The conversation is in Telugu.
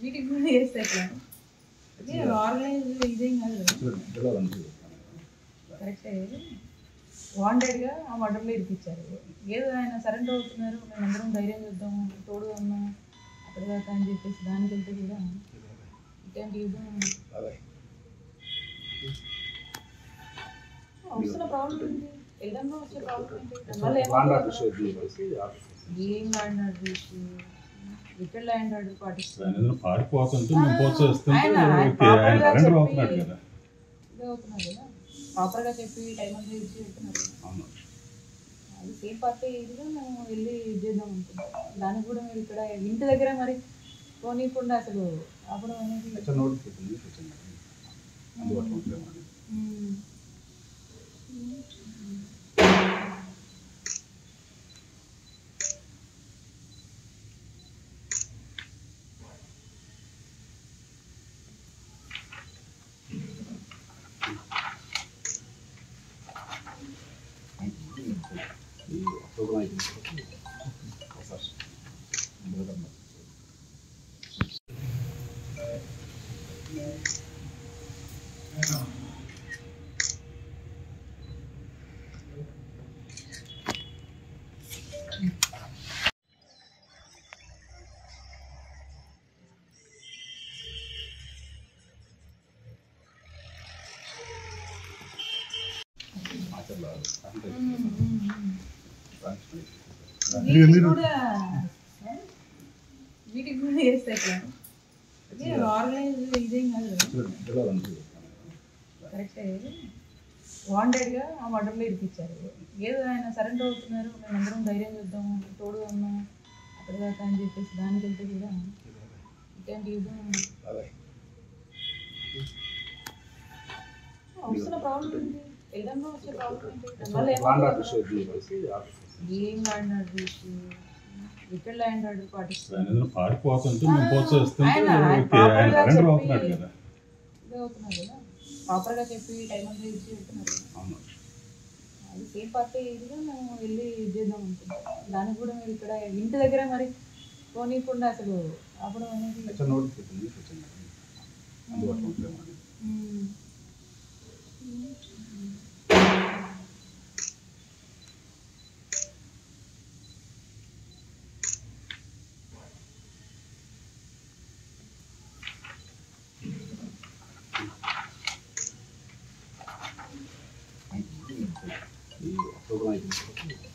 వీటికి కూడా చేస్తే ఆర్గనైజ్ ఇదేం కాదు కరెక్టే. వాంటెడ్గా ఆ మర్డర్లో ఇరికిచ్చారు. ఏదో ఆయన సరెండర్ అవుతున్నారు, మేము అందరం ధైర్యం చూద్దాం, తోడుగా ఉన్నాం అక్కడ దాకా అని చెప్పేసి దానికి వెళ్తే కూడా ఇట్లాంటి వస్తున్న ప్రాబ్లం ఏంటి? వెళ్ళడంలో వచ్చే ప్రాబ్లం ఏంటి? ఏం వాడినాడు ఇక్కడ ల్యాండ్ ఆర్డర్ పాటిస్తున్నాడు, పారిపోతుంటే మేము ప్రోత్సహిస్తుంటే అవుతున్నాడు కదా, ప్రాపర్గా చెప్పి టైం అంతా ఇచ్చి పెడుతున్నారు. అది సేమ్ పార్టీ ఇదిగా మేము వెళ్ళి చేద్దాం అనుకుంటాం. దానికి కూడా మీరు ఇక్కడ ఇంటి దగ్గర మరి పోనీయకుండా అసలు అప్పుడు అనేది వీటికి కూడా చేస్తే ఆర్గనైజ్ ఇదేం కాదు కరెక్టే. వాంటెడ్గా ఆ మర్డర్లో ఇరికిచ్చారు. ఏదో ఆయన సరెండర్ అవుతున్నారు, మేము అందరం ధైర్యం చూద్దాం, తోడుగా ఉన్నాం అక్కడ దాకా అని చెప్పేసి దానికి వెళ్తే కూడా ఇట్లాంటి వస్తున్న ప్రాబ్లం ఏంటి? వెళ్ళడంలో వచ్చే ప్రాబ్లం ఏంటి? ఏం వాడినాడు ఇక్కడ ల్యాండ్ ఆర్డర్ పాటిస్తున్నాడు, పారిపోతుంటే మేము ప్రోత్సహిస్తుంటే అవుతున్నాడు కదా, అవుతున్నారు కదా, ప్రాపర్గా చెప్పి టైం అంతా ఇచ్చి పెడుతున్నారు. అది సేమ్ పార్టీ ఇదిగా మేము వెళ్ళి చేద్దాం అనుకుంటాం. దానికి కూడా మీరు ఇక్కడ ఇంటి దగ్గర మరి పోనీయకుండా అసలు అప్పుడు అనేది organizing.